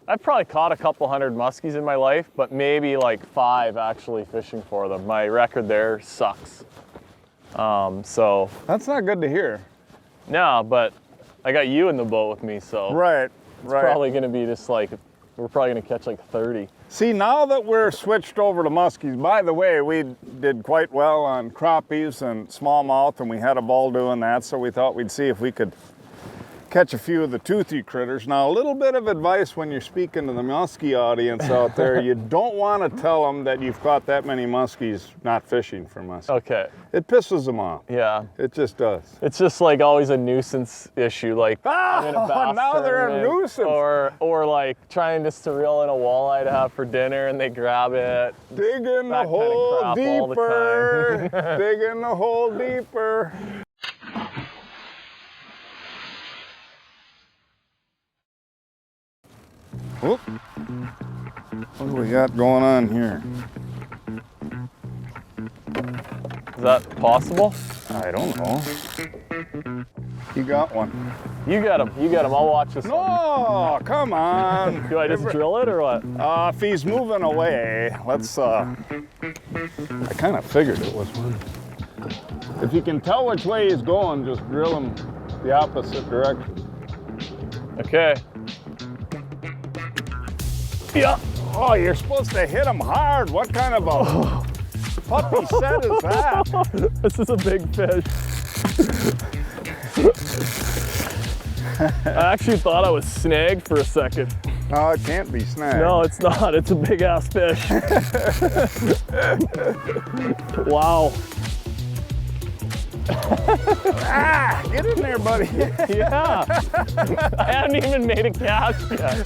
I've probably caught a couple hundred muskies in my life, but maybe like 5 actually fishing for them. My record there sucks. So that's not good to hear. No, but I got you in the boat with me, so right. It's probably going to be just like, we're probably going to catch like 30. See, now that we're switched over to muskies, by the way, we did quite well on crappies and smallmouth, and we had a ball doing that, so we thought we'd see if we could catch a few of the toothy critters. Now, a little bit of advice when you're speaking to the muskie audience out there, you don't want to tell them that you've caught that many muskies not fishing for muskies. Okay. It pisses them off. Yeah. It just does. It's just like always a nuisance issue, like I'm in a bass now they're a nuisance. Or like trying just to reel in a walleye to have for dinner and they grab it. Dig in the hole deeper. Dig in the hole deeper. Whoop. What do we got going on here? Is that possible? I don't know. You got one. You got him. You got him. I'll watch this. No, come on. Do I just drill it or what? If he's moving away, let's, I kind of figured it was one. If you can tell which way he's going, just drill him the opposite direction. Okay. Yeah. Oh, you're supposed to hit him hard. What kind of a puppy set is that? This is a big fish. I actually thought I was snagged for a second. No, it can't be snagged. No, it's not. It's a big ass fish. Wow. Get in there, buddy. Yeah. I haven't even made a cast yet.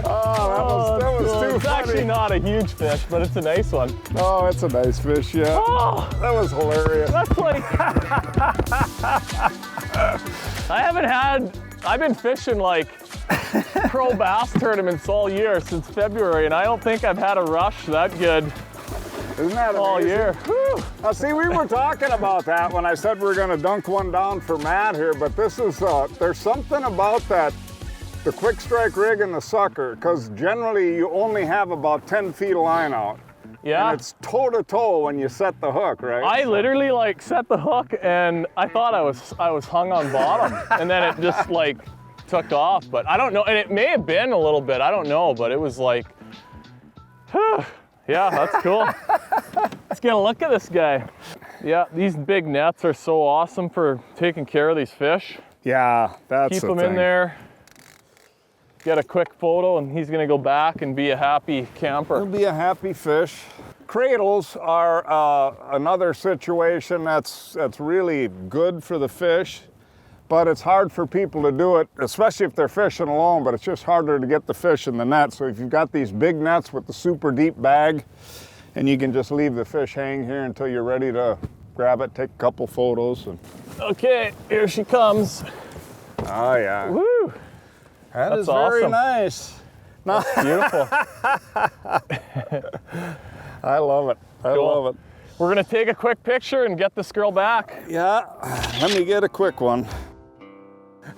Oh, that was too It's funny. actually not a huge fish, but it's a nice one. Oh, it's a nice fish, yeah. Oh, that was hilarious. That's like... I've been fishing like pro bass tournaments all year since February, and I don't think I've had a rush that good. Isn't that amazing? All year. Whew. Now, see, we were talking about that when I said we were going to dunk one down for Matt here, but this is, there's something about that, the quick strike rig and the sucker, because generally you only have about 10 feet of line out. Yeah. And it's toe to toe when you set the hook, right? I literally like set the hook and I thought I was hung on bottom, and then it just like took off, but I don't know, and it may have been a little bit, I don't know, but it was like, whew. Yeah, that's cool. Let's get a look at this guy. Yeah, these big nets are so awesome for taking care of these fish. Yeah, that's Keep the them thing. in there, get a quick photo, and he's gonna go back and be a happy camper. He'll be a happy fish. Cradles are another situation that's really good for the fish, but it's hard for people to do it, especially if they're fishing alone, but it's just harder to get the fish in the net. So if you've got these big nets with the super deep bag, and you can just leave the fish hang here until you're ready to grab it, take a couple photos. And... Okay, here she comes. Oh yeah. Woo! That is awesome. very nice. No. That's beautiful. I love it. I love it. We're gonna take a quick picture and get this girl back. Yeah, let me get a quick one.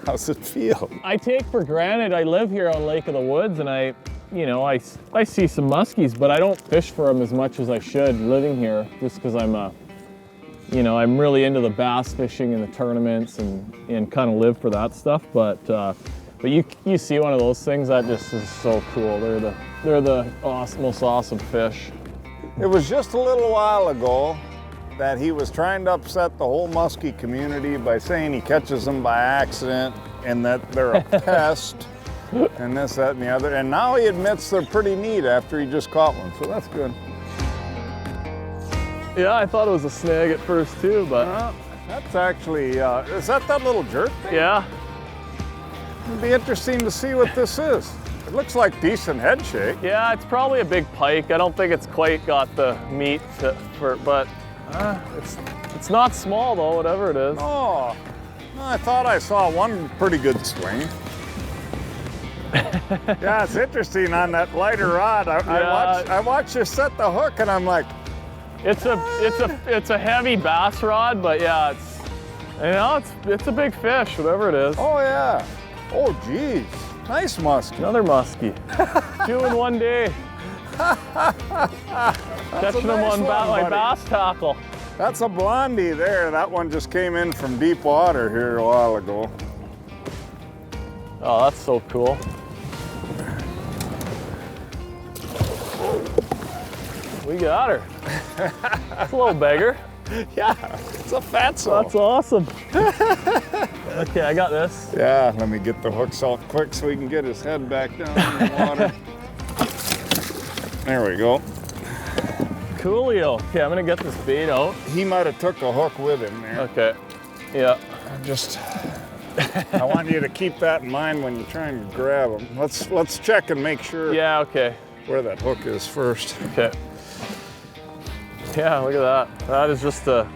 How's it feel? I take for granted I live here on Lake of the Woods, and I see some muskies, but I don't fish for them as much as I should living here, just because I'm I'm really into the bass fishing and the tournaments and kind of live for that stuff. But you see one of those things that just is so cool. They're the most awesome fish. It was just a little while ago that he was trying to upset the whole muskie community by saying he catches them by accident and that they're a pest and this, that, and the other. And now he admits they're pretty neat after he just caught one, so that's good. Yeah, I thought it was a snag at first too, but... That's actually, is that little jerk thing? Yeah. It'd be interesting to see what this is. It looks like decent head shake. Yeah, it's probably a big pike. I don't think it's quite got the meat but it's not small though, whatever it is. Oh, I thought I saw one pretty good swing. Yeah, it's interesting on that lighter rod. I watched you set the hook and I'm like, it's a heavy bass rod, but yeah, it's a big fish, whatever it is. Oh yeah. Oh, geez. Nice musky. Another muskie. 2 in one day. Catching them on my bass tackle. That's a blondie there. That one just came in from deep water here a while ago. Oh, that's so cool. We got her. That's a little beggar. Yeah, it's a fatso. That's awesome. Okay, I got this. Yeah, let me get the hooks out quick so we can get his head back down in the water. There we go. Coolio. Okay, I'm gonna get this bait out. He might have took a hook with him there. Okay. Yeah. I want you to keep that in mind when you try and grab him. Let's check and make sure. Yeah. Okay. Where that hook is first. Okay. Yeah, look at that. That is just a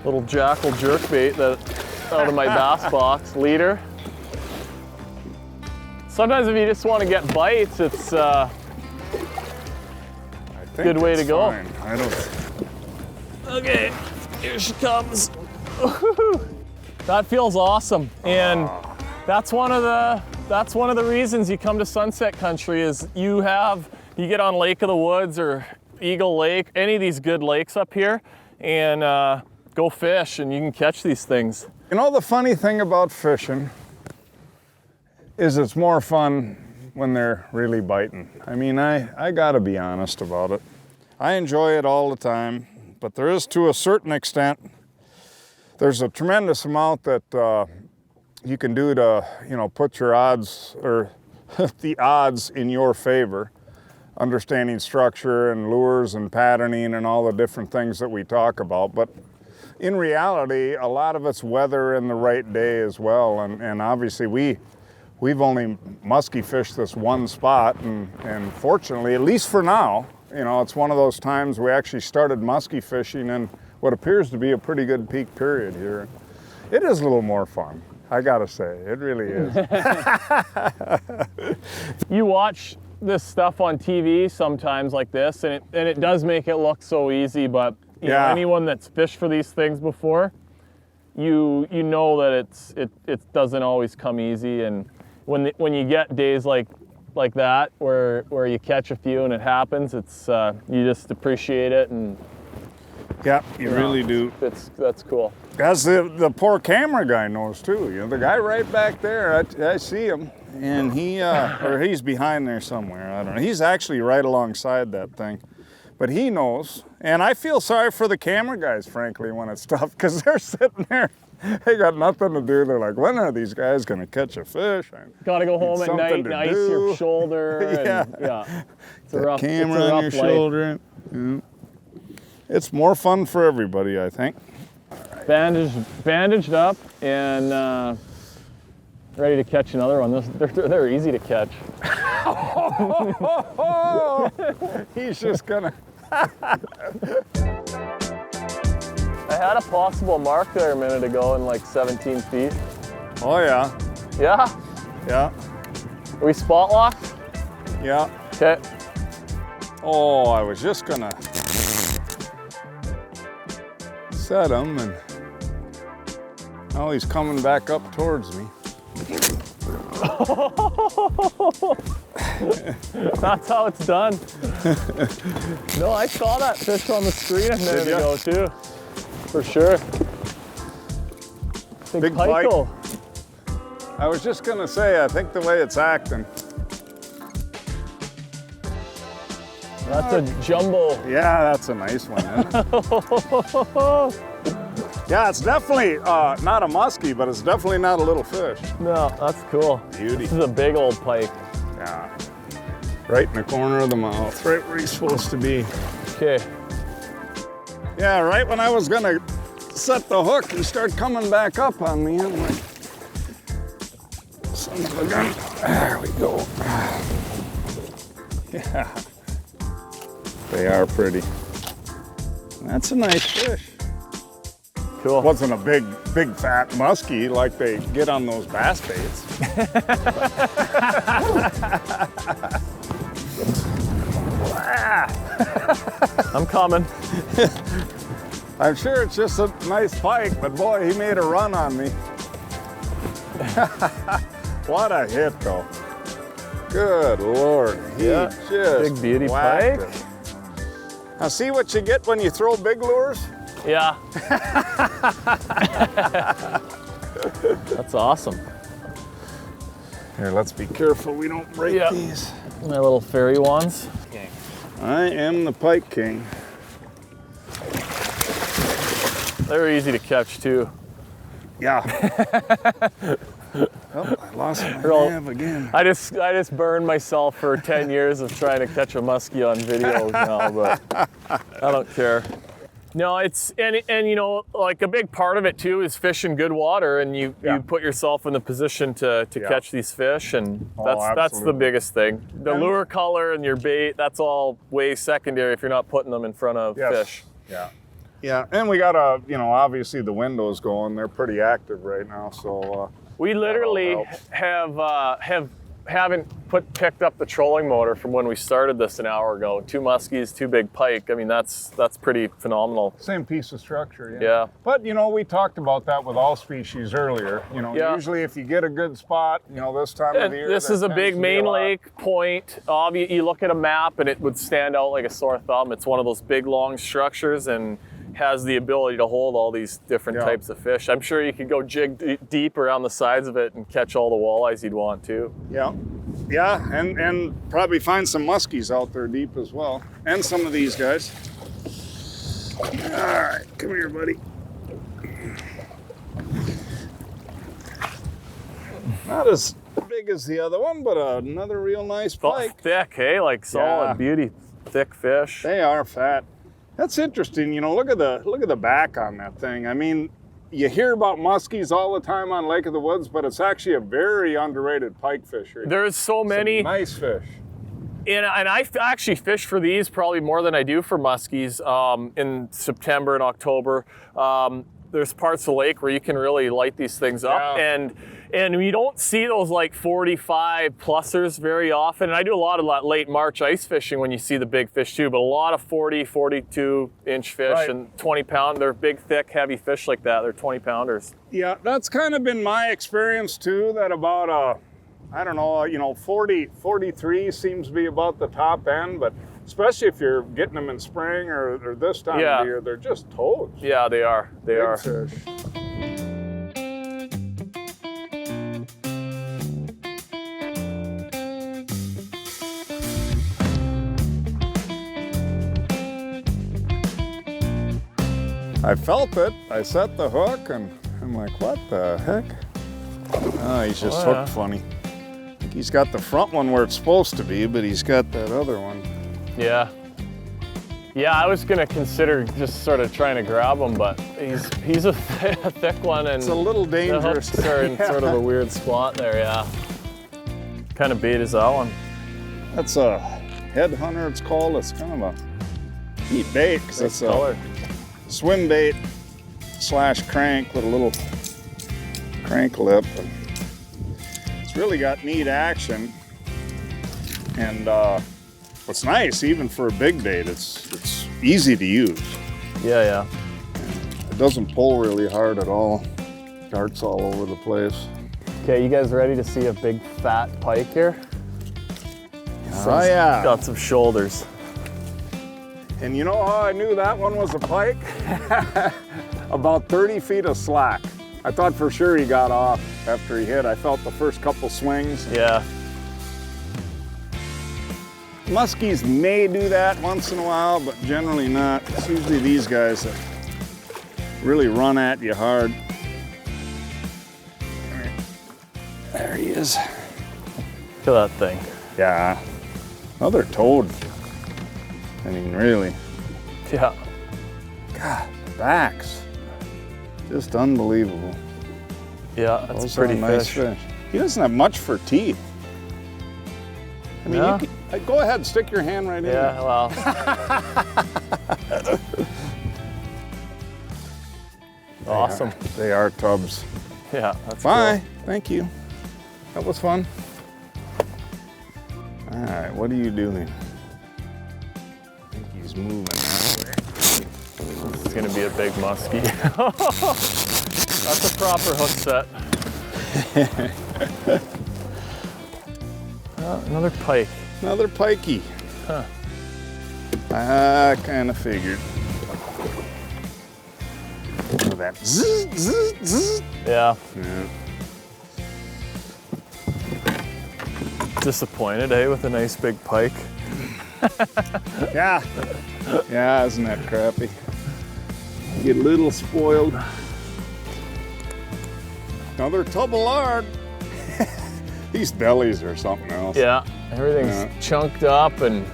little jackal jerkbait that out of my bass box leader. Sometimes if you just want to get bites, it's a good way to go. Fine. I don't. Okay, here she comes. That feels awesome, and that's one of the reasons you come to Sunset Country is you get on Lake of the Woods or Eagle Lake, any of these good lakes up here, and go fish, and you can catch these things. You know, the funny thing about fishing is it's more fun when they're really biting. I mean, I gotta be honest about it. I enjoy it all the time, but there is, to a certain extent, there's a tremendous amount that you can do to, you know, put your odds, or the odds in your favor. Understanding structure and lures and patterning and all the different things that we talk about. But in reality, a lot of it's weather and the right day as well. And obviously we've only musky fished this one spot, and fortunately, at least for now, you know, it's one of those times we actually started musky fishing in what appears to be a pretty good peak period here. It is a little more fun, I gotta say, it really is. You watch this stuff on TV sometimes like this, and it does make it look so easy, but you know, anyone that's fished for these things before, you know that it doesn't always come easy, and when you get days like that where you catch a few and it happens, it's you just appreciate it, and yeah, you really do. That's cool. As the poor camera guy knows too. You know, the guy right back there, I see him, and or he's behind there somewhere. I don't know. He's actually right alongside that thing, but he knows. And I feel sorry for the camera guys, frankly, when it's tough, because they're sitting there. They got nothing to do. They're like, when are these guys gonna catch a fish? Gotta go home at night and ice your shoulder. Yeah. It's a rough camera on your shoulder. Yeah. It's more fun for everybody, I think. Bandaged up and ready to catch another one. They're easy to catch. He's just gonna. I had a possible mark there a minute ago in like 17 feet. Oh yeah. Yeah? Yeah. Are we spot locked? Yeah. Okay. Oh, I was just gonna set him, and now he's coming back up towards me. That's how it's done. No, I saw that fish on the screen a minute ago too. For sure. Big Pike. I was just gonna say, I think the way it's acting. That's a jumbo. Yeah, that's a nice one, isn't it? Yeah, it's definitely not a muskie, but it's definitely not a little fish. No, that's cool. Beauty. This is a big old pike. Yeah. Right in the corner of the mouth, right where he's supposed to be. Okay. Yeah, right when I was gonna set the hook, he started coming back up on me. I'm like, son of a gun. There we go. Yeah. They are pretty. That's a nice fish. Cool. Wasn't a big fat muskie like they get on those bass baits. I'm coming. I'm sure it's just a nice pike, but boy, he made a run on me. What a hit, though. Good Lord. He just big beauty whacked pike. it. Now see what you get when you throw big lures? Yeah. That's awesome. Here, let's be careful we don't break these. My little fairy wands. I am the pike king. They're easy to catch too. Yeah. Oh, I lost my nav again. I just burned myself for 10 years of trying to catch a muskie on videos now, but I don't care. No, it's and you know, like a big part of it too is fishing good water, and you put yourself in the position to catch these fish, and that's the biggest thing. The lure color and your bait, that's all way secondary if you're not putting them in front of fish. Yeah. Yeah, and we got you know, obviously the window's going. They're pretty active right now, so. We literally haven't picked up the trolling motor from when we started this an hour ago. 2 muskies, 2 big pike. I mean, that's pretty phenomenal. Same piece of structure, yeah. But you know, we talked about that with all species earlier. You know, usually if you get a good spot, you know, this time of the year. This is a big main lake point. You look at a map and it would stand out like a sore thumb. It's one of those big long structures and has the ability to hold all these different types of fish. I'm sure you could go jig deep around the sides of it and catch all the walleyes you'd want too. Yeah, yeah, and probably find some muskies out there deep as well, and some of these guys. All right, come here, buddy. Not as big as the other one, but another real nice pike. Thick, hey, like solid beauty, thick fish. They are fat. That's interesting, you know, look at the back on that thing. I mean, you hear about muskies all the time on Lake of the Woods, but it's actually a very underrated pike fishery. There's so many nice fish. And I actually fish for these probably more than I do for muskies in September and October. There's parts of the lake where you can really light these things up, and you don't see those like 45 plusers very often. And I do a lot of late March ice fishing when you see the big fish too, but a lot of 40, 42 inch fish and 20 pound. They're big, thick, heavy fish like that. They're 20 pounders. Yeah, that's kind of been my experience too, that about I don't know, you know, 40, 43 seems to be about the top end, but especially if you're getting them in spring or this time of the year, they're just toads. Yeah, they are. They big are. Fish. I felt it. I set the hook and I'm like, what the heck? Oh, he's just hooked funny. I think he's got the front one where it's supposed to be, but he's got that other one. Yeah. Yeah, I was gonna consider just sort of trying to grab him, but he's a thick one, and it's a little dangerous. The hooks are in sort of a weird spot there. Yeah. What kind of bait is that one? That's a headhunter. It's called. It's kind of a heat bait because it's a swim bait / crank with a little crank lip. And it's really got neat action, and what's nice, even for a big bait, it's easy to use. Yeah, yeah. It doesn't pull really hard at all. Darts all over the place. Okay, you guys ready to see a big fat pike here? Oh yeah. Got some shoulders. And you know how I knew that one was a pike? About 30 feet of slack. I thought for sure he got off after he hit. I felt the first couple swings. Yeah. Muskies may do that once in a while, but generally not. It's usually these guys that really run at you hard. There he is. Look at that thing. Yeah. Another toad. I mean, really. Yeah. God, the backs. Just unbelievable. Yeah, that's a pretty nice fish. He doesn't have much for teeth. I mean, you could, go ahead, stick your hand right in there. Yeah, well. Awesome. They are tubs. Yeah, that's Bye. Cool. Thank you. That was fun. All right, what are you doing? I think he's moving that way. It's gonna be a big muskie. That's a proper hook set. Another pike. Another pikey. Huh. I kind of figured. Look at that. Zzz, zzz, zzz. Yeah. Yeah. Disappointed, eh, with a nice big pike. Yeah. Yeah, isn't that crappy? Get a little spoiled. Another tubelard. These bellies or something else. Yeah, everything's chunked up and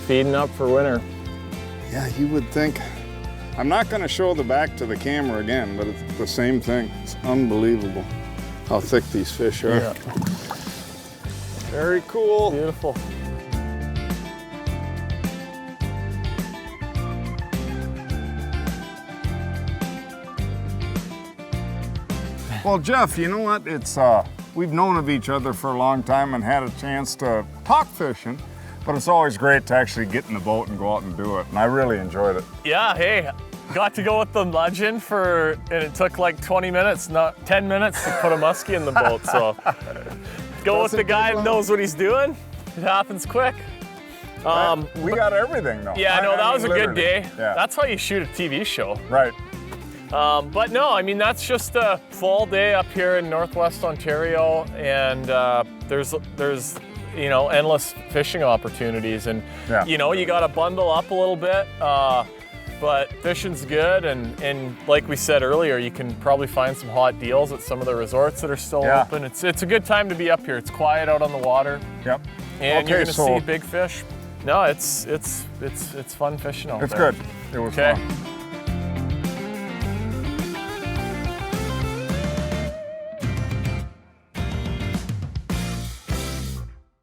feeding up for winter. Yeah, you would think. I'm not going to show the back to the camera again, but it's the same thing. It's unbelievable how thick these fish are. Yeah. Very cool. Beautiful. Well, Jeff, you know what? It's we've known of each other for a long time and had a chance to talk fishing, but it's always great to actually get in the boat and go out and do it, and I really enjoyed it. Yeah, hey, got to go with the legend and it took like 20 minutes, not 10 minutes to put a muskie in the boat, so go with the guy that knows what he's doing. It happens quick. We got everything though. Yeah, no, that was a good day. Yeah. That's how you shoot a TV show. Right. But no, I mean, that's just a fall day up here in Northwest Ontario, and there's you know, endless fishing opportunities, and you know, you got to bundle up a little bit, but fishing's good, and like we said earlier, you can probably find some hot deals at some of the resorts that are still open. It's a good time to be up here. It's quiet out on the water. Yep. And you're gonna see big fish. No, it's fun fishing out there. It's good. It was fun.